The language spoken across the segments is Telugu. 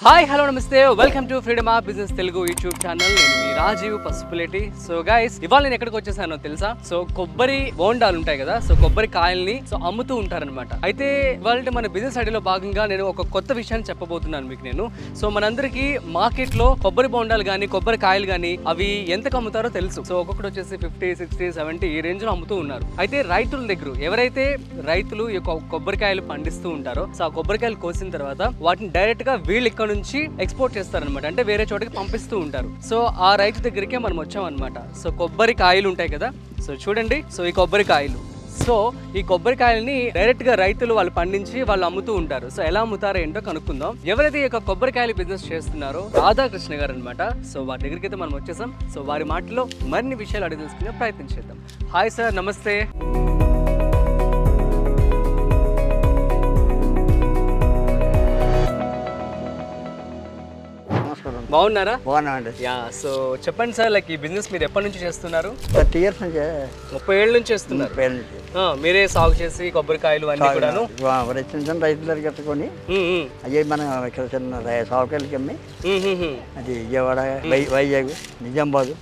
హాయ్ హలో నమస్తే welcome to freedom of business Telugu YouTube channel. నేను మీ రాజీవ్ పసుపులేటి. సో గైస్, ఇవాళ నేను ఎక్కడికి వచ్చేసానో తెలుసా? సో కొబ్బరి బోండాలు ఉంటాయి కదా, సో కొబ్బరి కాయల్ని అమ్ముతూ ఉంటారనమాట. అయితే ఇవాళ మన బిజినెస్ ఐడియాలో భాగంగా నేను ఒక కొత్త విషయాన్ని చెప్పబోతున్నాను మీకు నేను. సో మనందరికీ మార్కెట్ లో కొబ్బరి బోండాలు కానీ కొబ్బరి కాయలు కానీ అవి ఎంతకు అమ్ముతారో తెలుసు. సో ఒక్కొక్కటి వచ్చేసి 50, 60, 70 ఈ రేంజ్ లో అమ్ముతూ ఉన్నారు. అయితే రైతుల దగ్గర ఎవరైతే రైతులు ఈ కొబ్బరికాయలు పండిస్తూ ఉంటారో, సో ఆ కొబ్బరికాయలు కోసిన తర్వాత వాటిని డైరెక్ట్ గా వీళ్ళు ఇక్కడ నుంచి ఎక్స్పోర్ట్ చేస్తారనమాట. అంటే వేరే చోటకి పంపిస్తూ ఉంటారు. సో ఆ రైతు దగ్గరికే మనం వచ్చామన్నమాట. సో కొబ్బరి కాయలు ఉంటాయి కదా, సో చూడండి. సో ఈ కొబ్బరికాయలు, సో ఈ కొబ్బరికాయలని డైరెక్ట్ గా రైతులు వాళ్ళు పండించి వాళ్ళు అమ్ముతూ ఉంటారు. సో ఎలా అమ్ముతారో ఏంటో కనుక్కుందాం. ఎవరైతే ఈ కొబ్బరికాయలు బిజినెస్ చేస్తున్నారో రాధాకృష్ణ గారు అనమాట. సో వారి దగ్గరికి అయితే మనం వచ్చేసాం. సో వారి మాటలో మరిన్ని విషయాలు అడిగి తెలుసుకునే ప్రయత్నం చేద్దాం. హాయ్ సార్, నమస్తే. బాగున్నారా? బాగున్నామండి. యా, సో చెప్పండి సార్, లైక్ ఈ బిజినెస్ మీరు ఎప్పటి నుంచి చేస్తున్నారు? 30 years నుంచి. 30 ఏళ్ళ నుంచి చేస్తున్నారు. 30 ఏళ్ళ నుంచి. మీరే సాగు చేసి కొబ్బరికాయలు అన్ని కూడాను చిన్న చిన్న రైతుల దగ్గర కట్టుకొని అయ్యి మనం ఇక్కడ చిన్న సాగుకాయలకి అమ్మి అది విజయవాడ, వైజాగ్, నిజామాబాద్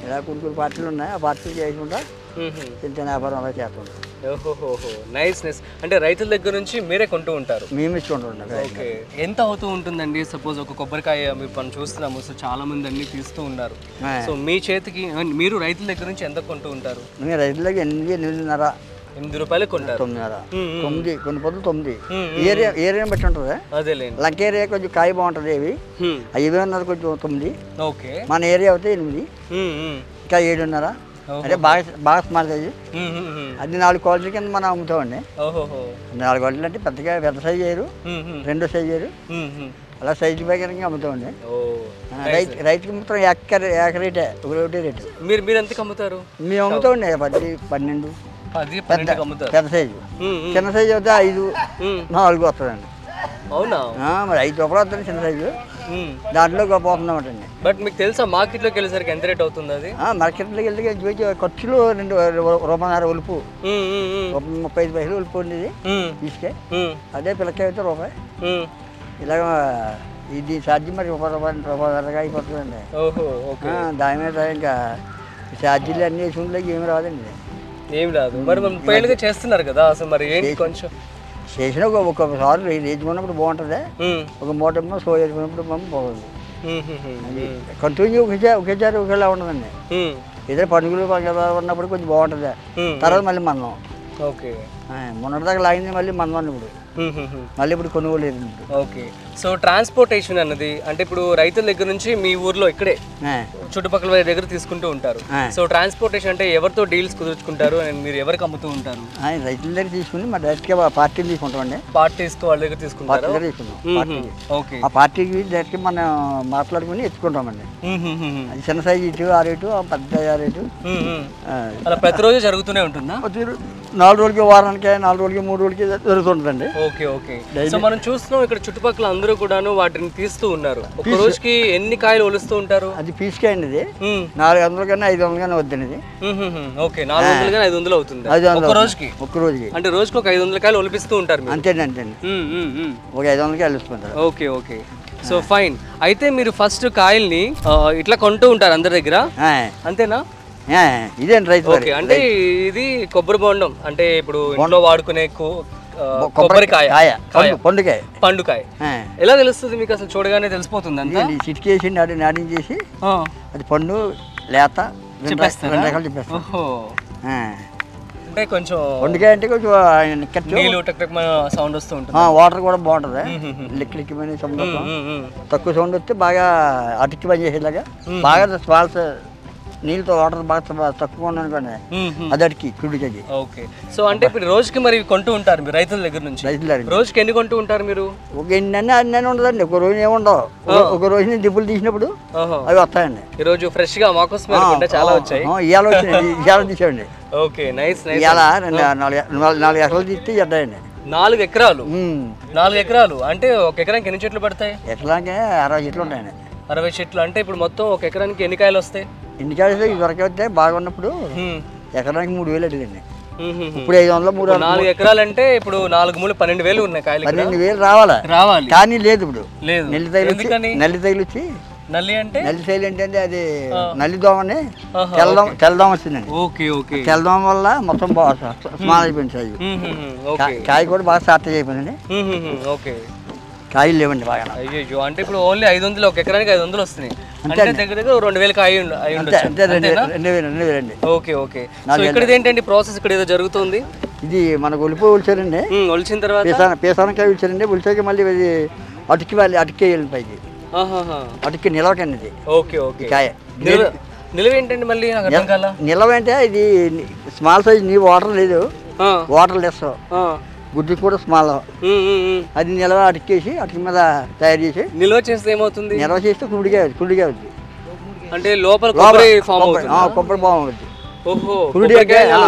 ఇలా కొన్ని పార్టీలు ఉన్నాయి. ఆ పార్టీలు చేయకుండా చిన్న చిన్న వ్యాపారం అలా చేస్తుంటాం. ఓహోహో, నైస్ నైస్. అంటే రైతుల దగ్గర నుంచి మీరే కొంటూ ఉంటారు? మేము ఇచ్చుకుంటుంటాం. ఓకే, ఎంత అవుతూ ఉంటుందండి? సపోజ్ ఒక కొబ్బరికాయ మీరు మనం చూస్తున్నాము, సో చాలా మంది అన్ని తీస్తూ ఉన్నారు. సో మీ చేతికి మీరు రైతుల దగ్గర నుంచి ఎంత కొంటూ ఉంటారు? మేము రైతుల దగ్గర 8.5 రూపాయలు కొంటారు. 9 కొన్ని పొద్దులు 9. ఏరియా బట్టి ఉంటుంది. అదేలేండి. లంక ఏరియా కొంచెం కాయ బాగుంటుంది. అవి ఉన్నది కొంచెం 9. ఓకే, మన ఏరియా అయితే 8, ఇంకా 7.5. అంటే బాగా స్మాల్ సైజు. అది 4 క్వాలిటీ కింద మనం అమ్ముతామండి. 4 క్వాలిటీలు అంటే పెద్ద సైజు చేయరు, 2 సైజు చేయరు, అలా సైజు ప్రకారంగా అమ్ముతామండి. రైతుకి మొత్తం ఏకరేటే, ఒకటి రేటు. మీరు ఎంతకు అమ్ముతారు? మేము అమ్ముతామండి 10, 12. పెద్ద సైజు. చిన్న సైజు అయితే 5, 4 వస్తుందండి. అవునా? మరి 5 రూపాయలు వస్తుంది చిన్న సైజు. దాంట్లో పోతున్నామండి. బట్ మీకు తెలుసా మార్కెట్లోకి వెళ్ళేసరికి ఎంత రేట్ అవుతుంది? అది మార్కెట్లోకి వెళ్తే ఖర్చులు 2 రూపాయన్నర ఒలుపు, 35 పైసలు ఒలుపు ఉండేది తీసుకే. అదే పిల్లకాయ అయితే రూపాయి. ఇలాగ ఇది ఛార్జీ మరి రూపాయన్నరగా అయిపోతుందండి. దాని మీద ఇంకా ఛార్జీలు అన్ని వేసుకుంటే ఏమి రాదండి. ఏమి రాదు. మరి 30 ఏళ్ళుగా చేస్తున్నారు కదా, అసలు మరి ఏంటి కొంచెం చేసిన ఒక్కొక్కసారి వేసుకున్నప్పుడు బాగుంటుంది, ఒక మూట సో వేసుకున్నప్పుడు బాగుంది. కంటిన్యూ ఒకేసారి ఒకేలా ఉండదండి. ఏదైనా పండుగలు ఉన్నప్పుడు కొంచెం బాగుంటుంది, తర్వాత మళ్ళీ మందం. ఓకే, మొన్నటిదాకా లాగింది మళ్ళీ మందం ఇప్పుడు, మళ్ళీ ఇప్పుడు కొనుగోలు లేదు. ఓకే, సో ట్రాన్స్పోర్టేషన్ అన్నది అంటే ఇప్పుడు రైతుల దగ్గర నుంచి మీ ఊర్లో ఇక్కడే చుట్టుపక్కల వారి దగ్గర తీసుకుంటూ ఉంటారు. సో ట్రాన్స్పోర్టేషన్ అంటే ఎవరితో డీల్స్ కుదుర్చుకుంటారు, మీరు ఎవరికి అమ్ముతూ ఉంటారు? రైతుల దగ్గర తీసుకుని మా డైరెక్ట్గా పార్టీలు తీసుకుంటామండి. పార్టీస్కి వాళ్ళ దగ్గర తీసుకుంటారు. ఓకే, ఆ పార్టీకి డైరెక్ట్గా మనం మాట్లాడుకుని ఎత్తుకుంటామండి. అది చిన్న సైజు ఇటు 6 పెద్ద 6. అలా ప్రతిరోజు జరుగుతూనే ఉంటుందా? 4 రోజులకి, వారానికి, 4 రోజులకి, 3 రోజులకి జరుగుతుంటుందండి. ఓకే ఓకే, సో మనం చూస్తున్నాం ఇక్కడ చుట్టుపక్కల అందరూ కూడాను వాటిని తీస్తూ ఉన్నారు. ఒక రోజుకి ఎన్ని కాయలు ఒలుస్తూ ఉంటారు? అది పీస్కే అండి. ఇది 400 కన్నా 500 కన్నా వద్దండి. ఓకే, 400 కానీ 500 అవుతుంది ఒక రోజుకి. అంటే రోజుకి ఒక 500 కాయలు ఒలిపిస్తూ ఉంటారు? అంతేనండి, ఒక 500 కాయలు ఒలుస్తుంటారు. Okay okay, so fine. అయితే మీరు ఫస్ట్ కాయల్ని ఇట్లా కొంటూ ఉంటారు అందరి దగ్గర, అంతేనా? ఇదేంటి రైతు. ఓకే, అంటే ఇది కొబ్బరి బోండం అంటే ఇప్పుడు ఇంట్లో వాడుకునే కొబ్బరికాయ, పండుకాయ. ఎలా తెలుస్తుంది మీకు? అసలు చూడగానే తెలిసిపోతుంది అంతా? చిటికేసి నాటింగ్ చేసి అది పండు లేత రకాలు చెప్పేస్తాను. అంటే కొంచెం వండుకాయ అంటే కొంచెం నీళ్ళు సౌండ్ వస్తూ ఉంటుంది. వాటర్ కూడా బాగుంటుంది, లిక్విడ్ సౌండ్. తక్కువ సౌండ్ వస్తే బాగా అటికి పని చేసేలాగా బాగా స్వాల్స్ నీళ్ళతో వాటర్ బాగా తక్కువ అనుకోండి, అది అడికి కుడికి. ఓకే, సో అంటే ఇప్పుడు రోజుకి మరి కొంటూ ఉంటారు మీరు రైతుల దగ్గర నుంచి? రోజుకి ఎన్ని కొంటూ ఉంటారు మీరు? ఒక ఎన్ని ఉండదండి, ఒక రోజు ఏముండవు. ఒక రోజు దిబ్బులు తీసినప్పుడు అవి వస్తాయండి. ఈ రోజు ఫ్రెష్ గా మాకోసం చాలా వచ్చాయి. ఇవాళ తీసామండి. Okay, nice nice. ఇవాళ 4 ఎకరాలు తీస్తే చెడ్డాయండి. 4 ఎకరాలు? 4 ఎకరాలు అంటే ఒక ఎకరానికి ఎన్ని చెట్లు పడతాయి? ఎకరానికి 60 చెట్లు ఉంటాయండి. 60 చెట్లు అంటే ఇప్పుడు మొత్తం ఒక ఎకరానికి ఎన్ని కాయలు వస్తాయి? ఎన్ని కాయలు ఇదివరకు వస్తే బాగా ఉన్నప్పుడు ఎకరానికి 3000 అడిగండి. ఇప్పుడు 500 300 4 ఎకరాలంటే ఇప్పుడు 4 మూలు 12,000 ఉన్నాయి కాయలు. 12,000 రావాలి కానీ లేదు ఇప్పుడు. లేదు. నల్లి తగిలి వచ్చి నల్లి అంటే నల్లి తగిలి ఏంటంటే అది నల్లి దోమని తెల్లదోమ వచ్చిందండి. Okay okay. తెల్లదోమ వల్ల మొత్తం స్మాల్ అయిపోయింది సైజు. కాయ కూడా బాగా షార్టేజ్ అయిపోయిందండి. ఓకే. కాయలు లేవండి బాగా. అయ్యో, అంటే ఇప్పుడు ఓన్లీ 500 ఒక ఎకరానికి 500 వస్తున్నాయి అంటే దగ్గర దగ్గర 2,000 కాయ అయి ఉండొచ్చు. 2,000 అండి. Okay okay. సో ఇక్కడ ఏంటండి ప్రాసెస్ ఇక్కడ ఏదో జరుగుతుంది? ఇది మనకు ఒలిపి ఒలిచారండి. ఒలిచిన తర్వాత పేసానకాయ ఒలిచారండి. ఒలిచాక మళ్ళీ ఇది అటుకేయాలి పైకి. అటుకి నిలవకండి ఇది. Okay okay. కాయ నిలవ ఏంటండి మళ్ళీ? నిలవ అంటే ఇది స్మాల్ సైజ్. నీ వాటర్ లేదు, వాటర్ లెస్, గుడ్డు కూడా స్మాల్. అది నిలవ అటుకేసి అటుకి మీద తయారు చేసి నిల్వ చేస్తే ఏమవుతుంది? నిల్వ చేస్తే కుడిగా అవుతుంది. అంటే లోపల కొబ్బరి ఫామ్ అవుతుంది. కొబ్బరి ఫామ్ అవుతుంది. ఓహో,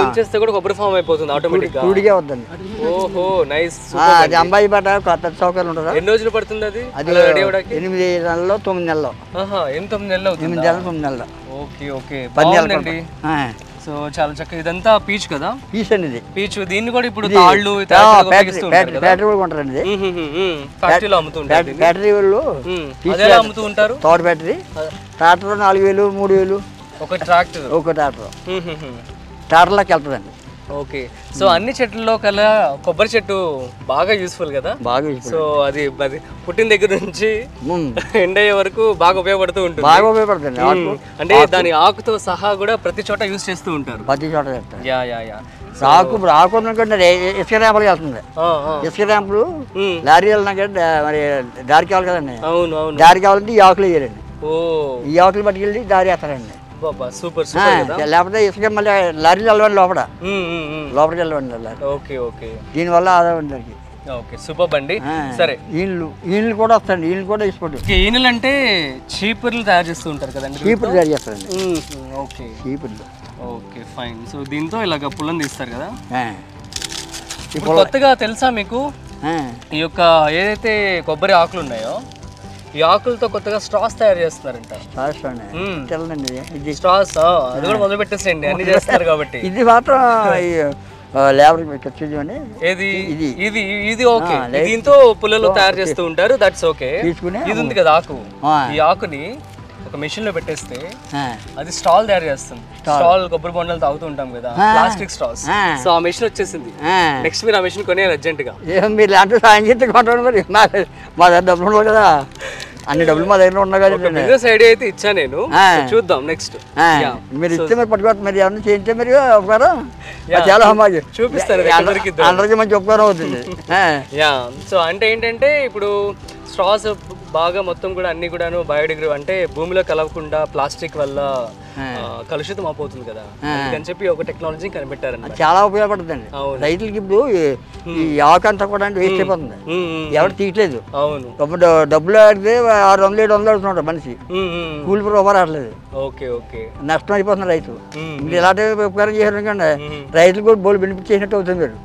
ఉంచేస్తే కూడా కొబ్బరి ఫామ్ అయిపోతుంది ఆటోమేటిక్ గా. కుడిగా అవుతుంది. ఓహో, నైస్. అది అంబాయి బాట పెద్ద సౌకర్యం ఉంటుంది. ఎన్ని రోజులు పడుతుంది అది? 8 నెలల్లో 9 నెలల్లో. 8-9 నెలలు అవుతుంది. 8 నెలలు 9 నెలలు. ఓకే ఓకే, బాగుందండి. సో చాలా చక్కగా. ఇదంతా పీచ్ కదా? పీచ్ అండి ఇది. పీచ్. దీన్ని కూడా ఇప్పుడు తాళ్ళు ఫ్యాక్టరీ కూడా కొంటారండి. ఫ్యాక్టరీలో అమ్ముతుంటారు. ఫ్యాక్టరీ వాళ్ళు అమ్ముతూ ఉంటారు. తోట ఫ్యాక్టరీ. ట్రాక్టర్ 4,000 3,000 ఒక ట్రాక్టర్. ట్రాక్టర్లోకి వెళ్తుందండి. ఓకే. సో అన్ని చెట్లలో కల్లా కొబ్బరి చెట్టు బాగా యూస్ఫుల్ కదా? బాగా. సో అది పుట్టిన దగ్గర నుంచి ఎండ్ అయ్యే వరకు బాగా ఉపయోగపడుతూ ఉంటుంది. బాగా ఉపయోగపడుతుంది. అంటే దాని ఆకుతో సహా కూడా ప్రతి చోట యూస్ చేస్తూ ఉంటారు. ప్రతి చోట చేస్తారు. యా. ఆకు ఇసుక ర్యాంపులు వెళ్తుంది. ఇసుక ర్యాంపులు లారీ వెళ్ళినాక మరి దారి కావాలి కదండి. అవును. దారి కావాలంటే ఈ ఆకులు వేయాలండి. ఈ ఆకులు పట్టుకెళ్ళి దారి వేస్తారండి. సూపర్. లేకపోతే ఇసుక మళ్ళీ లారీలు వెళ్ళవండి లోపలికి వెళ్ళవండి. Okay okay. దీనివల్ల ఆదాయం ఉంటుంది. ఓకే, సూపర్ అండి. సరే, ఈయనలు కూడా వస్తాయండి. ఈయనలు కూడా ఇష్టపడు. ఈయనలు అంటే చీపుర్లు తయారు చేస్తూ ఉంటారు కదండి? చీపుర్లు తయారు చేస్తారండి. ఓకే, చీపుర్లు. Okay, fine. సో దీంతో ఇలాగ పుల్లని తీస్తారు కదా? ఇప్పుడు కొత్తగా తెలుసా మీకు ఈ యొక్క ఏదైతే కొబ్బరి ఆకులు ఉన్నాయో ఈ ఆకులతో కొత్తగా స్ట్రాస్ తయారు చేస్తున్నారంట. స్ట్రాస్ అది కూడా మొదలు పెట్టేసేయండి, అన్ని చేస్తారు కాబట్టి. ఇది మాత్రం లేబర్ ఏది ఇది ఇది ఓకే. దీంతో పుల్లలు తయారు చేస్తూ ఉంటారు. That's okay. ఇది ఉంది కదా ఆకు, ఈ ఆకుని ఒక మెషిన్ లో పెట్టేస్తే అది స్టాల్ తయారు చేస్తుంది. స్టాల్ కొబ్బరి బొండాలు తాగుతూ ఉంటాం కదా, ప్లాస్టిక్ స్టాల్స్. సో ఆ మెషిన్ వచ్చేసింది. నెక్స్ట్ మీరు ఆ మెషిన్ కొనేయాలి అర్జెంట్ గా. మీరు లాంటి సాయం చేస్తే కొంటాను మరి. మా దగ్గర డబ్బులు ఉండవు కదా, అన్ని డబ్బులు మా దగ్గర ఉన్నాయి కదా. బిజినెస్ ఐడియా అయితే ఇచ్చా నేను, చూద్దాం నెక్స్ట్. మీరు ఇస్తే మరి పట్టుకోవచ్చు. మరి ఏమన్నా చేయించే మీరు ఉపకారం చాలా చూపిస్తారు. అందరికీ మంచి ఉపకారం అవుతుంది. సో అంటే ఏంటంటే ఇప్పుడు స్ట్రాస్ బాగా మొత్తం కూడా అన్ని కూడాను బయోడిగ్రేడబుల్, అంటే భూమిలో కలవకుండా ప్లాస్టిక్ వల్ల కలుషితం అయిపోతుంది కదా అని చెప్పి ఒక టెక్నాలజీ కనిపెట్టారన్నమాట. చాలా ఉపయోగపడుతుంది రైతులకి. ఇప్పుడు ఈ ఆకు అంతా కూడా వేస్ట్ అయిపోతుంది, ఎవరు తీయట్లేదు. అవును, డబ్బులు ఆడితే 600-700 అవుతున్నాడు మనిషి, కూలి రూపాయలు రావట్లేదు. ఓకే ఓకే, నష్టం అయిపోతుంది రైతు. మీరు ఇలాంటి ఉపకారం చేశారు రైతులు కూడా బోల్ బెనిఫిట్ చేసినట్టు అవుతుంది. మీరు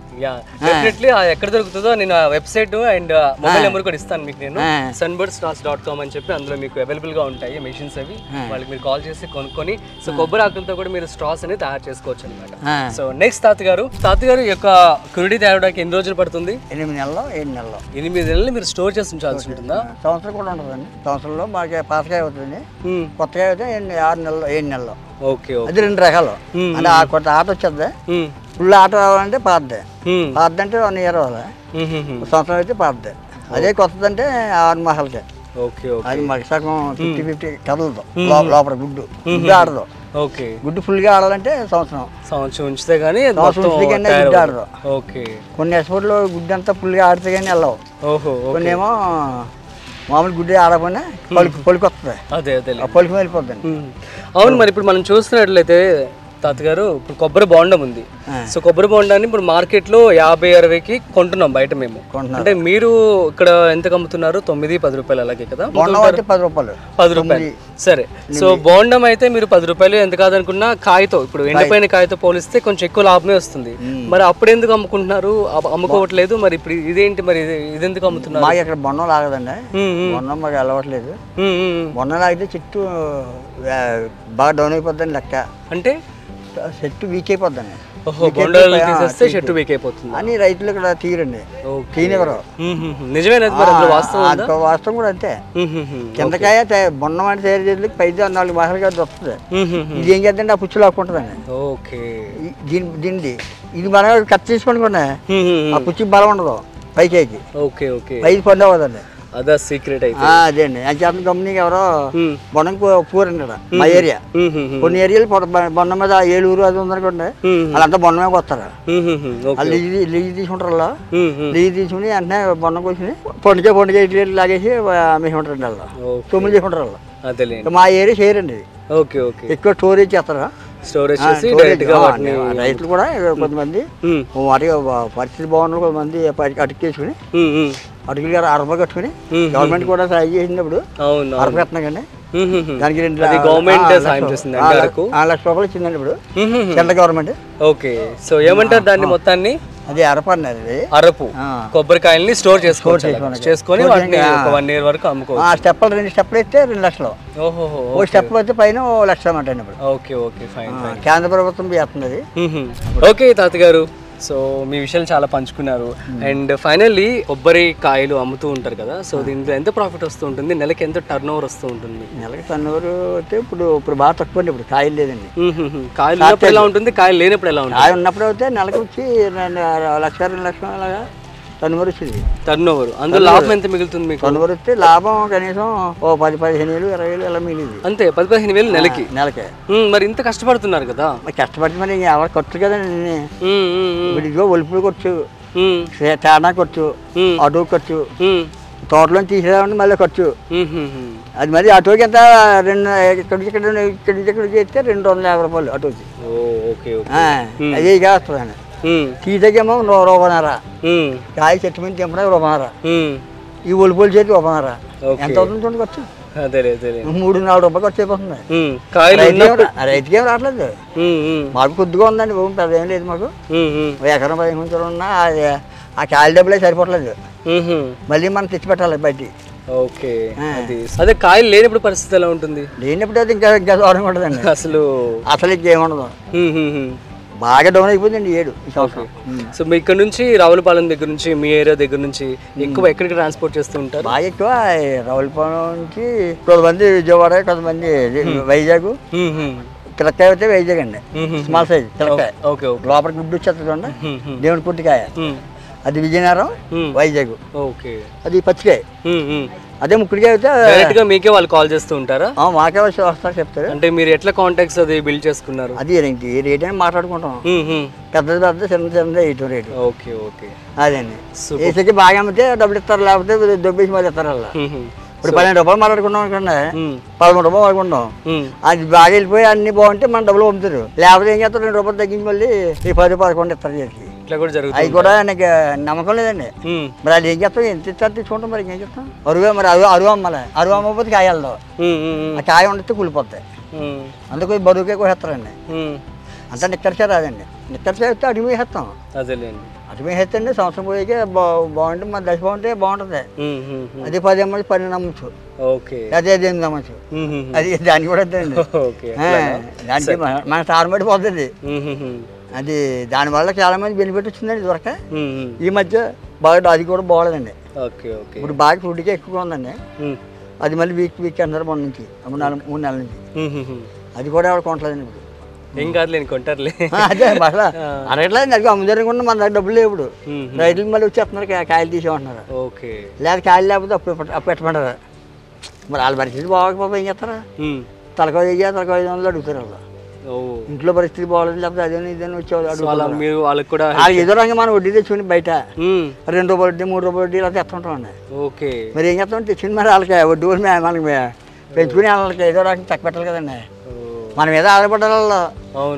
డెఫినెట్లీ ఎక్కడ దొరుకుతుందో నేను వెబ్సైట్ అండ్ మొబైల్ నెంబర్ కూడా ఇస్తాను మీకు. నేను sunbirdstars.com అని చెప్పి అందులో మీకు అవైలబుల్ గా ఉంటాయి మెషిన్స్. అవి వాళ్ళకి మీరు కాల్ చేసి కొనుక్కొని సో కొబ్బరి ఆకులతో కూడా మీరు స్ట్రాస్ అనేది తయారు చేసుకోవచ్చు అనమాట. సో నెక్స్ట్ తాతగారు యొక్క కురుడి తయారడానికి ఎన్ని రోజులు పడుతుంది? 8 నెలలు 7 నెలలు. 8 నెలలు మీరు స్టోర్ చేసి ఉంచాల్సి ఉంటుందా? సంవత్సరం కూడా ఉంటుందండి. సంవత్సరంలో మాకు పాసకాయ అవుతుంది, కొత్తగా అయితే 6 నెలలు 7 నెలలు. ఓకే, అది 2 రకాలు. అంటే ఆ కొత్త ఆట వచ్చేది, ఫుల్ ఆట రావాలంటే పాతదే. పాతదంటే 1 year అవ్వాలి, సంవత్సరం అయితే పాతదే. అదే కొత్తదంటే 6 మాసాలకే. అది మాకు సగం 50-50 కదలదు. లోపల గుడ్డు ఆడదు. ఓకే, గుడ్డు ఫుల్ గా ఆడాలంటే సంవత్సరం ఉంచితే గానీ గుడ్డు ఆడదు. కొన్ని ఎక్స్పోర్ట్లో గుడ్డు అంతా ఫుల్ గా ఆడితే గానీ వెళ్ళవు. కొన్ని ఏమో మామూలు గుడ్డి ఆడకపోయినా పొలికి వస్తుంది, పొలికి వెళ్ళిపోతుంది. అవును, మరి ఇప్పుడు మనం చూస్తున్నట్లయితే తాతగారు ఇప్పుడు కొబ్బరి బోండం ఉంది. సో కొబ్బరి బోండాన్ని ఇప్పుడు మార్కెట్ లో 50-60కి కొంటున్నాం బయట మేము. అంటే మీరు ఇక్కడ ఎంత అమ్ముతున్నారు? 9-10 రూపాయలు అలాగే కదా? 10 రూపాయలు. సరే, సో బోండం అయితే మీరు 10 రూపాయలు ఎంత కాదనుకున్నా కాయతో, ఇప్పుడు ఎండిపోయిన కాయతో పోలిస్తే కొంచెం ఎక్కువ లాభమే వస్తుంది. మరి అప్పుడు ఎందుకు అమ్ముకుంటున్నారు, అమ్ముకోవట్లేదు? మరి ఇప్పుడు ఇదేంటి, మరి ఇది ఎందుకు అమ్ముతున్నారు? మాకు ఇక్కడ బొండం లాగదండి, బొండం మాకు అలవట్లేదు. బొండం లాగితే చెట్టు బాగా డౌన్ అయిపోద్దని లెక్క. అంటే చెట్టు వీక్ అయిపోద్దండి. బొండాలు తీసేస్తే చెట్టు వీక్ అయిపోతుంది అని రైతులు ఇక్కడ తీరండి, తీనివ్వరు. నిజమేనా? వాస్తవం కూడా అంతే. కిందకాయ బొండం అంటే తయారు చేసేందుకు 5-4 మాసాలుగా వస్తుంది. ఇది ఏం చేద్దండి, ఆ పుచ్చు లాక్కుంటుందండి. దీనిది ఇది మనం కట్ చేసుకోండి కూడా ఆ పుచ్చుకి బలం ఉండదు, పైకి పైకి పండు అవ్వదండి. అదే సీక్రెట్ అయితే అదే అండి. అది చేత కంపెనీకి ఎవరో బొండం పూరండి మా ఏరియా. కొన్ని ఏరియాలు బొండం మీద ఏలూరు అది ఉందనుకోండి, వాళ్ళంతా బొండం మీద వస్తారు. లీజు తీసుకుంటారు. అలా లీజు తీసుకుని వెంటనే బొండం కూర్చుని పండుగ ఇడ్లీ లాగేసి అమ్మేసుకుంటారండి. వాళ్ళు 9 చేసుకుంటారు. వాళ్ళు మా ఏరియా చేయరండి. ఎక్కువ స్టోరేజ్ చేస్తారు. రైతులు కూడా కొంతమంది వాటి పరిస్థితి బాగున్నారు, కొంతమంది అటుకేసుకుని అటుకులు అరప కట్టుకుని గవర్నమెంట్ కూడా సాయం చేసినప్పుడు అరప కట్టినా కానీ దానికి 2 లక్ష రూపాయలు ఇచ్చిందండి ఇప్పుడు సెంట్రల్ గవర్నమెంట్. సో ఏమంటారు దాన్ని మొత్తాన్ని? అది అరప అన్నది. అరపు కొబ్బరికాయల్ని స్టోర్ చేసుకొని 1 year వరకు అమ్ముకోవచ్చు. ఆ స్టెప్పులు 2 స్టెప్పులు అయితే 2 లక్షలు. ఓ స్టెప్ అయితే పైన 1 లక్ష అన్నమాట అండి ఇప్పుడు. కేంద్ర ప్రభుత్వం చేస్తున్నది. ఓకే తాతగారు, సో మీ విషయాలు చాలా పంచుకున్నారు. అండ్ ఫైనల్లీ కొబ్బరి కాయలు అమ్ముతూ ఉంటారు కదా, సో దీంట్లో ఎంత ప్రాఫిట్ వస్తూ ఉంటుంది? నెలకి ఎంత టర్న్ ఓవర్ వస్తూ ఉంటుంది? నెలకి టర్న్ ఓవర్ అయితే ఇప్పుడు బాగా తక్కువ అండి. ఇప్పుడు కాయలు లేదండి. కాయలు ఉన్నప్పుడు ఎలా ఉంటుంది, కాయలు లేనప్పుడు ఎలా ఉంటుంది? కాయ ఉన్నప్పుడు అయితే నెలకి వచ్చి 1 లక్ష 2 లక్షలు అలాగా టర్న్ ఓవర్ వచ్చింది. టర్న్ ఓవర్ అందులో లాభం ఎంత మిగులుతుంది మీకు? టర్న్ ఓవర్ వస్తే లాభం కనీసం 10-15 వేలు 20 వేలు అలా మిగిలింది. అంతే 10-15 వేలు నెలకి? మరి ఇంత కష్టపడుతున్నారు కదా. కష్టపడి మరి ఎవరు ఖర్చు కదండి. ఇదిగో ఒలుపులు ఖర్చు, తేడా ఖర్చు, ఆటో ఖర్చు, తోటలో తీసేదామంటే మళ్ళీ ఖర్చు. అది మరి ఆటోకి ఎంత ఇక్కడికి చేస్తే 250 రూపాయలు ఆటోకి. అదే వస్తుందండి. తీసేకేమో రూపాయన్నర. కాయ చెట్టు మీద తెంపడానికి రూపాయన్నర. ఈ ఒలుపులు చేతి రూపాయన్నర. ఎంత అవుతుంది చూడండి ఖర్చు? 3-4 రూపాయలు ఖర్చు అయిపోతుంది. రైతుకి ఏం రావట్లేదు. మాకు కొద్దిగా ఉందండి, పెద్ద ఏం లేదు మాకు. ఎకరం 15 ఉన్నా ఆ కాయల డబ్బులే సరిపోవట్లేదు. మళ్ళీ మనం తెచ్చి పెట్టాలి బయటికి. అదే కాయలు లేనప్పుడు పరిస్థితి ఎలా ఉంటుంది? లేనప్పుడు అయితే ఇంకా దూరంగా ఉంటుందండి. అసలు ఇంకేముండదు. బాగా డౌన్ అయిపోయిందండి 7 సంవత్సరం. సో మీ ఇక్కడ నుంచి రావులపాలెం దగ్గర నుంచి మీ ఏరియా దగ్గర నుంచి ఎక్కువ ఎక్కడికి ట్రాన్స్పోర్ట్ చేస్తూ ఉంటారు? బాగా ఎక్కువ రావులపాలెం నుంచి కొంతమంది విజయవాడ, కొంతమంది వైజాగ్. పిల్లకాయ అయితే వైజాగ్ అండి, స్మాల్ సైజ్ పిల్లకాయ. లోపల గుడ్డు వచ్చేస్తుంది చూడండి, దేవుని పుట్టికాయ. అది విజయనగరం, వైజాగ్. అది పచ్చికాయ. అదే ముక్కుడికాయ అయితే డైరెక్ట్ గా మీకే వాళ్ళు కాల్ చేస్తూ ఉంటారా? మాకే వస్తారు, చెప్తారు. అంటే మీరు ఎట్లా కాంటాక్ట్స్ అది బిల్డ్ చేసుకున్నారు? అది రేట్ అని మాట్లాడుకుంటాం. పెద్దది చిన్నది రేటు. అదండి. ఏసీకి బాగా అమ్మితే డబ్బులు ఇస్తారు, లేకపోతే దొబ్బేసి మళ్ళీ ఇస్తారు. అలా ఇప్పుడు 12 రూపాయలు మాట్లాడుకున్నాం అనుకోండి, 13 రూపాయలు మాట్లాడుకుంటాం. అది బాగా వెళ్ళిపోయి అన్ని బాగుంటే మన డబ్బులు పంపుతారు. లేకపోతే ఏం చేస్తారు, 2 రూపాయలు తగ్గించి మళ్ళీ 10-11 ఇస్తారు చేసి. అవి కూడా నాకు నమ్మకం లేదండి. మరి అది ఏం చేస్తాం, ఎంత ఇస్తారు తీసుకుంటాం. మరి ఏం చేస్తాం, మరి అరువు అమ్మాలి. అరువు అమ్మకపోతే కాయలతో ఆ కాయ ఉండితే కూలిపోతాయి. అందుకు బరువుకే కోసేస్తారండి. అంతా నిక్కర్చే రాదండి. నిక్కర్చే వస్తే అడుగు వేసేస్తాం. అటు వేసేస్తే సంవత్సరం పోయాకే బాగుంటే మన దశ బాగుంటే బాగుంటుంది. అది 10 అమ్మచ్చు, 12 అమ్మచ్చు, అదే 8 అమ్మచ్చు. అది దానికి కూడా వద్దండి. దానికి మన సారం బట్టి పోతుంది. అది దానివల్ల చాలా మంది బెనిఫిట్ వచ్చిందండి దొరక. ఈ మధ్య బాగా అది కూడా బాగలేదండి. ఇప్పుడు బాగా ఫుడ్కే ఎక్కువగా ఉందండి. అది మళ్ళీ వీక్ అన్నారు మొన్న నుంచి, 3 నెలల నుంచి. అది కూడా ఎవరు కొనట్లేదండి ఇప్పుడు. ఏం కాదులేని కొంటారులే. అదే మళ్ళీ అడగట్లేదు, అది అమ్ముదరకుండా మన దగ్గర డబ్బులు లేవు. ఇప్పుడు రైతులు మళ్ళీ వచ్చేస్తున్నారు, కాయలు తీసేమంటున్నారు. లేదా కాయలు లేకపోతే అప్పు పెట్టమంటారు. మరి వాళ్ళ పరిస్థితి బాగోకపోతే ఏం చేస్తారా, తలకాయ 500 అడుగుతారు. వాళ్ళు ఇంట్లో పరిస్థితి బాగోలేదు, లేకపోతే అదేనా ఇదేనా వచ్చేవాళ్ళు. ఏదో రంగా మనం వడ్డీ తెచ్చుకుని బయట 2 రూపాయలు వడ్డీ, 3 రూపాయలు వడ్డీ ఇలా తెస్తుంటామండి. మరి ఏం చేస్తాం, తెచ్చుకుని మరి వాళ్ళకి వడ్డీ వాళ్ళు మనకి పెంచుకుని వాళ్ళకి ఏదో రకంగా తక్కువ పెట్టాలి కదండి. మన మీద ఆధారపడ్డారు వాళ్ళు.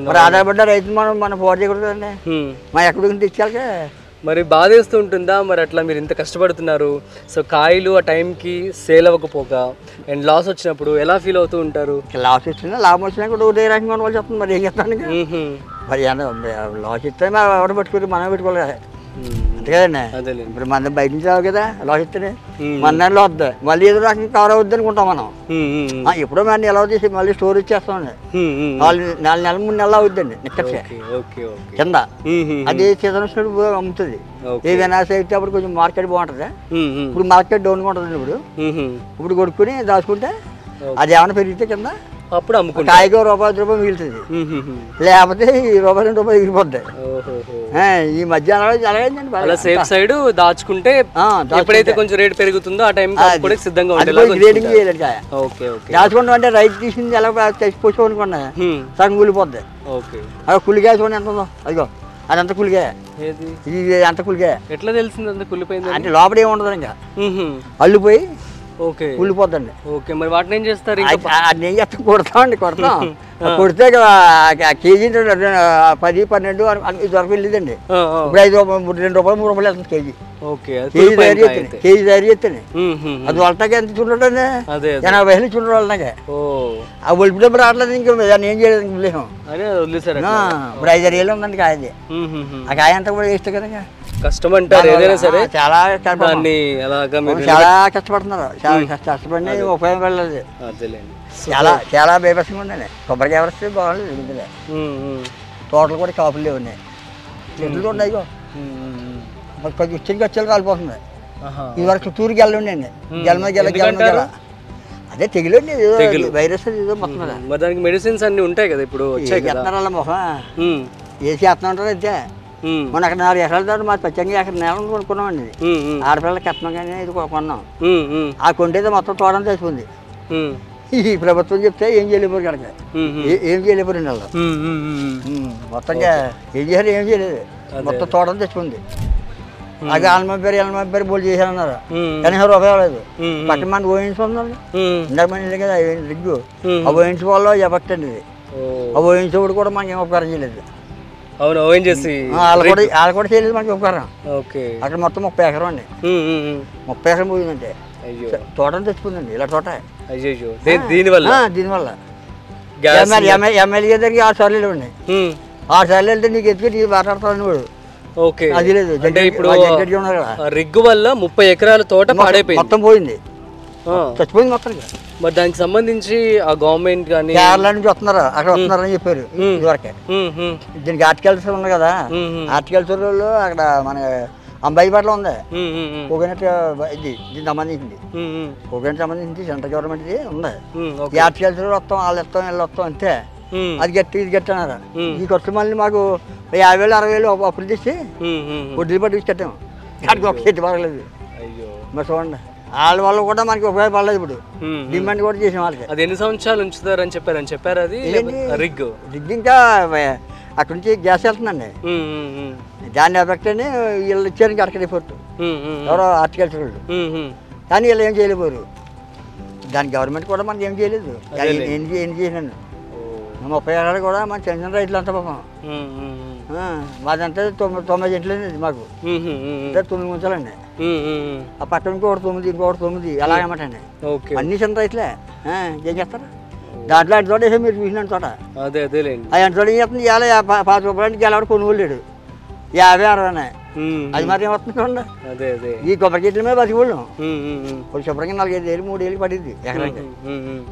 మరి ఆధారపడ్డ రైతులు మనం పోటీ చేయకూడదు కదండి. మనం ఎక్కడికి తెచ్చాక మరి బాధేస్తూ ఉంటుందా? మరి అట్లా మీరు ఇంత కష్టపడుతున్నారు, సో కాయలు ఆ టైంకి సేల్ అవ్వకపోగా అండ్ లాస్ వచ్చినప్పుడు ఎలా ఫీల్ అవుతూ ఉంటారు? లాస్ వచ్చినా లాభం వచ్చినా కూడా ఉదయ రకంగా వాళ్ళు చెప్తుంది. మరి ఏం చెప్తాను, మరి లాస్ ఇస్తే ఎవరు పెట్టుకోరు, మనమే పెట్టుకోలేదు. అంతే కదండి. అదేలేండి. ఇప్పుడు మన బయట నుంచి రావు కదా లోహిస్తేనే మన నెలలో వద్దాయి మళ్ళీ ఏదో రకంగా కవర్ అవుద్ది అనుకుంటాం మనం. ఎప్పుడో మన ఎలా చేసి మళ్ళీ స్టోర్ ఇచ్చేస్తామండి. 4 నెలలు 3 నెలలు అవుద్దండి నిక్కర్సే కింద. అది సీజన్ వచ్చినప్పుడు అమ్ముతుంది. ఏ వినాశ అయితే అప్పుడు కొంచెం మార్కెట్ బాగుంటుంది. ఇప్పుడు మార్కెట్ డౌన్గా ఉంటుంది. ఇప్పుడు కొడుకుని దాచుకుంటే అది ఏమైనా పెరిగితే కింద అప్పుడు అమ్ముకుంటా కాయగా రూపాయి మిగులుతుంది. లేకపోతే ఈ రూపాయి 2 రూపాయలు ఎగిరిపోద్ది. ఈ మధ్య అలా సేఫ్ సైడ్ దాచుకుంటే ఎప్పుడైతే కొంచెం రేట్ పెరుగుతుందో ఆ టైం సిద్ధంగా గ్రేడింగ్ చేయాలి. దాచుకుంటాం అంటే రైతు తీసింది ఎలా పోసాం అనుకున్నా సగం కూలిపోద్ది. అక్కడ కులిగా చూడండి ఎంత ఉందో. అదిగో అదంతా కులిగా. ఇది అంత కులిగా. ఎట్లా తెలిసింది అంత కులిపోయింది అంటే లోపల ఏముండదు ఇంకా అల్లిపోయి కూలిపోద్దండి. ఓకే, మరి వాటిని ఏం చేస్తారు? అది ఏం చేస్తాం, కొడతామండి. కొడితే కేజీ 10, 12 వరకు వెళ్ళిందండి. ఇప్పుడు 5 రూపాయలు 2 రూపాయలు 3 రూపాయలు వెళ్తుంది కేజీ. కేజీ తయారు చేస్తాను. అది వాళ్ళకి ఎంత చూడండి 80 చూడండి వాళ్ళకి. ఆ ఒలిపినప్పుడు రావట్లేదు. ఇంకా దాన్ని ఏం చేయలేదు. ఇప్పుడు 5-6 ఏళ్ళు ఉందండి కాయది. ఆ కాయ అంతా కూడా వేస్ట్ కదా. కష్టం అంటారు ఏదైనా సరే. చాలా చాలా కష్టపడుతున్నారు. చాలా కష్టపడి ఉపయోగం వెళ్ళలేదు. చాలా బేబస్గా ఉందండి. కొబ్బరికాయ వస్తే బాగుంది. తోటలు కూడా కాపులు ఉన్నాయి. చెట్లు ఉన్నాయి. కొంచెం ఇచ్చిన వచ్చేది కాలిపోతుంది. ఇది వరకు చుట్టూరుకి వెళ్ళండి. గెల అదే తెగిలండి. వైరస్ ఏదో మొత్తం దానికి మెడిసిన్స్ అన్ని ఉంటాయి కదా. ఇప్పుడు ఎత్తున్నారా మొహం వేసి ఎత్తున్నా అయితే మొన్న అక్కడ 4 ఎకరాల తర్వాత మాది ప్రత్యేకంగా ఎక్కడ నేల కొనుక్కున్నామండి. ఆడపిల్లలకి ఎత్తనం కానీ ఇది కొన్నాం. ఆ కొండేదో మొత్తం తోటం తెచ్చుకుంది. ఈ ప్రభుత్వం చెప్తే ఏం చేయలేకపోరు కనుక ఏం చేయలేకపోరండి వాళ్ళు. మొత్తంగా ఏం చేయాలి ఏం చేయలేదు. మొత్తం తోటం తెచ్చుకుంది. అది ఎనమబ్బేరు బోల్ చేశారన్నారు. కనీసం రూపాయి లేదు. పక్కన మన ఓయిన్స్ ఉందండి. ఇందాక మన కదా రిగ్గు. ఆ ఓయిన్స్ వల్ల ఎఫెక్ట్ అండి ఇది. ఆ ఓయిన్స్ కూడా మనకి ఏం ఉపకారం చేయలేదు. వాళ్ళు కూడా చేయలేదు మనకి ఉపకారం. అక్కడ మొత్తం 30 ఎకరం అండి. 30 ఎకరం పోయిందంటే తోటను తెచ్చుకుందండి. ఇలా తోట దీనివల్ల ఎమ్మెల్యే దగ్గరికి 6 సార్లు వెళ్ళండి. 6 సార్లు వెళ్తే నీకు ఎత్తుకు నీకు మాట్లాడతాను వాడు. అది లేదు. ఇప్పుడు రిగ్గు వల్ల 30 ఎకరాల తోట పాడైపోయింది. మొత్తం పోయింది. చచ్చిపోయింది మొత్తం. మరి దానికి సంబంధించి ఆ గవర్నమెంట్ కానీ కేరళ నుంచి వస్తున్నారు. అక్కడ వస్తున్నారని చెప్పారు ఇదివరకే. దీనికి హార్టికల్చర్ ఉంది కదా. హార్టికల్చర్ లో అక్కడ మన అంబాయిపేటలో ఉంది కోకోనట్. దీనికి సంబంధించింది కోకోనట్ సంబంధించి సెంట్రల్ గవర్నమెంట్ ఉంది. ఈ హార్టికల్చర్ వస్తాం వాళ్ళు వస్తాం వీళ్ళు వస్తాం అంతే. అది గట్టి ఇది గట్టి అన్నారు. ఈ ఖర్చు మళ్ళీ మాకు 50,000 60,000 అప్పులు తీసి వడ్డీలు పట్టి కట్టాము. అక్కడికి ఒక చెట్టు పడలేదు. మరి చూడండి వాళ్ళ వల్ల కూడా మనకి ఉపయోగపడలేదు. ఇప్పుడు డిమాండ్ కూడా చేసాం వాళ్ళకి. అది ఎన్ని సంవత్సరాలు ఉంచుతారని చెప్పారు. అది రిగ్ ఇంకా అక్కడి నుంచి గ్యాస్ వెళ్తుందండి. దాన్ని ఎఫెక్ట్ అని వీళ్ళు ఇచ్చారు ఇంకా అక్కడ రిపోర్ట్ ఎవరో హార్టికల్చర్ వాళ్ళు. కానీ వీళ్ళు ఏం చేయలేకపోరు. దాని గవర్నమెంట్ కూడా మనకి ఏం చేయలేదు. ఏం చేసినాను 30 ఎకరాలు కూడా మన చిన్న రైతులు అంతా పాపం. మాదంతా 90 సెంట్లు అండి. మాకు 9 గుంటలండి. ఆ పక్కన ఇంకొకటి 9 అలాగమాట అండి. అన్ని చిన్న రైతులే. ఏం చేస్తారు దాంట్లో అంటి తోట వేసా మీరు చూసిన తోట. అది అంటి తోట ఏం చేస్తుంది. 5 రూపాయలకి గెలవాడు కొనుగోలు లేడు. 50, 60 అది మరి ఏమవుతుంది. ఈ కొబ్బరి చెట్ల మీద బతికిపోళ్ళం. ఇప్పుడు శుభ్రంగా 4-5 ఏళ్ళు 3 ఏళ్ళు పడింది ఎకరానికి.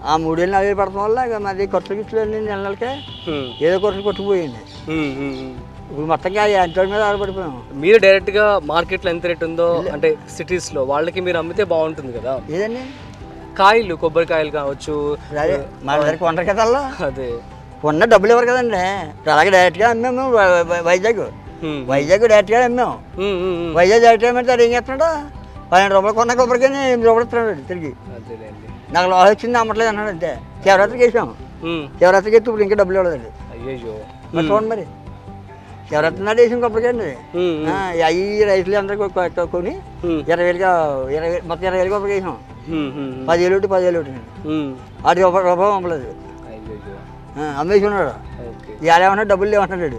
ఆ 3 ఏళ్ళు 4 ఏళ్ళు పడటం వల్ల మరి ఖర్చు గిట్లు నెలలకే ఏదో ఖర్చు కొట్టుకుపోయింది. ఇప్పుడు మొత్తంగా అంటి మీద ఆధారపడిపోయాం. మీరు డైరెక్ట్ గా మార్కెట్ లో ఎంత రేట్ ఉందో అంటే సిటీస్ లో వాళ్ళకి మీరు అమ్మితే బాగుంటుంది కదా. ఏదండి కాయలు కొబ్బరికాయలు కావచ్చు. అదే మా దగ్గర కొనరు కదా. అదే కొన్న డబ్బులు ఇవ్వరు కదండి. అలాగే డైరెక్ట్ గా అమ్మాము. వైజాగ్ డైరెక్ట్ గా అమ్మాము. వైజాగ్ డైరెక్ట్ గా అమ్మితే ఏం చేస్తున్నాడు 12 రూపాయలు కొన్న కొబ్బరికాయ 8 రూపాయలు ఇస్తున్నాడు తిరిగి. నాకు లోహ వచ్చింది అమ్మట్లేదు అన్నాడు అంతే. శివరాత్రికి వేసాము. శివరాత్రికి ఎత్తి ఇప్పుడు ఇంకా డబ్బులు ఇవ్వలేదండి. మరి చూడండి మరి శివరాత్రి నాడు వేసాం కొబ్బరికాయ. అవి రైతులు అందరూ కొని 20,000 మొత్తం 20,000 కొబ్బరికాయ వేసాం. 10,000 అండి. 6 రూపాయలు అమ్మలేదు. అమ్మేసుకున్నాడు. ఏమన్నా డబ్బులు లేవన్నాడు.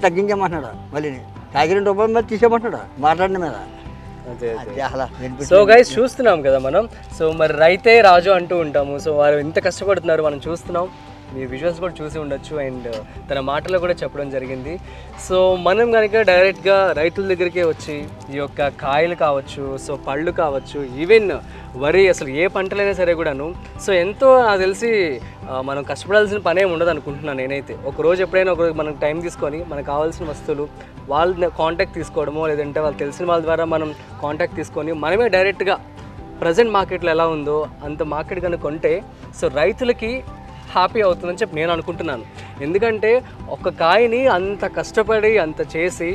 తగ్గించమంటున్నాడు. మళ్ళీ కాకి 2 రూపాయలు మరి తీసేయమంటున్నాడు మాట్లాడిన మీద. సో గైస్ చూస్తున్నాం కదా మనం. సో మరి రైతే రాజు అంటూ ఉంటాము. సో వారు ఎంత కష్టపడుతున్నారు మనం చూస్తున్నాం. మీ విజువల్స్ కూడా చూసి ఉండొచ్చు అండ్ తన మాటలో కూడా చెప్పడం జరిగింది. సో మనం కనుక డైరెక్ట్గా రైతుల దగ్గరికే వచ్చి ఈ యొక్క కాయలు కావచ్చు, సో పళ్ళు కావచ్చు, ఈవెన్ వరి, అసలు ఏ పంటలైనా సరే కూడాను సో ఎంతో నాకు తెలిసి మనం కష్టపడాల్సిన పనే ఉండదు అనుకుంటున్నాను నేనైతే. ఒకరోజు ఎప్పుడైనా ఒకరోజు మనం టైం తీసుకొని మనకు కావాల్సిన వస్తువులు వాళ్ళ కాంటాక్ట్ తీసుకోవడమో, లేదంటే వాళ్ళు తెలిసిన వాళ్ళ ద్వారా మనం కాంటాక్ట్ తీసుకొని మనమే డైరెక్ట్గా ప్రజెంట్ మార్కెట్లో ఎలా ఉందో అంత మార్కెట్ కనుక కొంటే సో రైతులకి హ్యాపీ అవుతుందని చెప్పి నేను అనుకుంటున్నాను. ఎందుకంటే ఒక కాయని అంత కష్టపడి అంత చేసి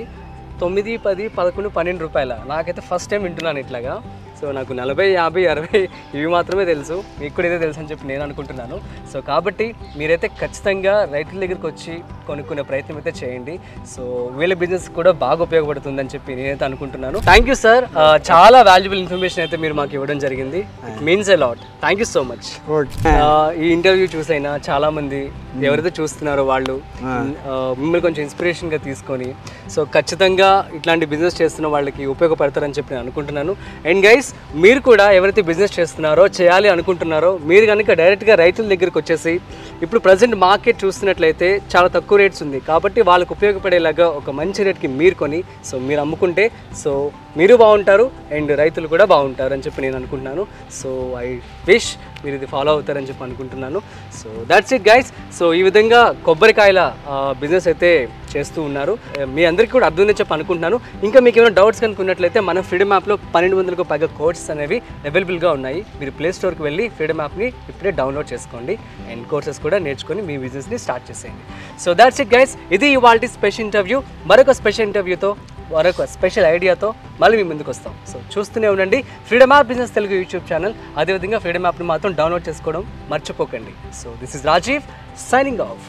9, 10, 11, 12 రూపాయల, నాకైతే ఫస్ట్ టైం వింటున్నాను ఇట్లాగా. సో నాకు 40, 50, 60 ఇవి మాత్రమే తెలుసు, మీకు కూడా ఇదే తెలుసు అని చెప్పి నేను అనుకుంటున్నాను. సో కాబట్టి మీరైతే ఖచ్చితంగా రైతుల దగ్గరికి వచ్చి కొనుక్కునే ప్రయత్నం అయితే చేయండి. సో వీళ్ళ బిజినెస్ కూడా బాగా ఉపయోగపడుతుందని చెప్పి నేనైతే అనుకుంటున్నాను. థ్యాంక్ యూ సార్, చాలా వాల్యుబుల్ ఇన్ఫర్మేషన్ అయితే మీరు మాకు ఇవ్వడం జరిగింది. It means a lot. Thank you so much. ఈ ఇంటర్వ్యూ చూసైనా చాలామంది ఎవరైతే చూస్తున్నారో వాళ్ళు మిమ్మల్ని కొంచెం ఇన్స్పిరేషన్గా తీసుకొని సో ఖచ్చితంగా ఇట్లాంటి బిజినెస్ చేస్తున్న వాళ్ళకి ఉపయోగపడతారని చెప్పి నేను అనుకుంటున్నాను. అండ్ గైస్, మీరు కూడా ఎవరైతే బిజినెస్ చేస్తున్నారో, చేయాలి అనుకుంటున్నారో, మీరు కనుక డైరెక్ట్గా రైతుల దగ్గరికి వచ్చేసి ఇప్పుడు ప్రజెంట్ మార్కెట్ చూస్తున్నట్లయితే చాలా తక్కువ రేట్స్ ఉంది కాబట్టి వాళ్ళకు ఉపయోగపడేలాగా ఒక మంచి రేట్కి మీరు కొని సో మీరు అమ్ముకుంటే సో మీరు బాగుంటారు అండ్ రైతులు కూడా బాగుంటారు అని చెప్పి నేను అనుకుంటున్నాను. సో ఐ విష్ మీరు ఇది ఫాలో అవుతారని చెప్పి అనుకుంటున్నాను. So that's it guys. So ఈ విధంగా కొబ్బరికాయల బిజినెస్ అయితే చేస్తూ ఉన్నారు. మీ అందరికీ కూడా అర్థమైందని చెప్పి అనుకుంటున్నాను. ఇంకా మీకు ఏమైనా డౌట్స్ కనుక్కున్నట్లయితే మన ఫ్రీడమ్ యాప్లో 1200కు పైగా కోర్సెస్ అనేవి అవైలబుల్గా ఉన్నాయి. మీరు ప్లే స్టోర్కి వెళ్ళి ఫ్రీడమ్ యాప్ని ఇప్పుడే డౌన్లోడ్ చేసుకోండి అండ్ కోర్సెస్ కూడా నేర్చుకొని మీ బిజినెస్ని స్టార్ట్ చేసేయండి. So that's it guys. ఇది ఇవాల్టి స్పెషల్ ఇంటర్వ్యూ. మరొక స్పెషల్ ఇంటర్వ్యూతో, మరొక స్పెషల్ ఐడియాతో మళ్ళీ మీ ముందుకు వస్తాం. సో చూస్తూనే ఉండండి Freedom app business Telugu YouTube channel. అదేవిధంగా ఫ్రీడమ్ యాప్ని మాత్రం డౌన్లోడ్ చేసుకోవడం మర్చిపోకండి. So this is Rajiv signing of.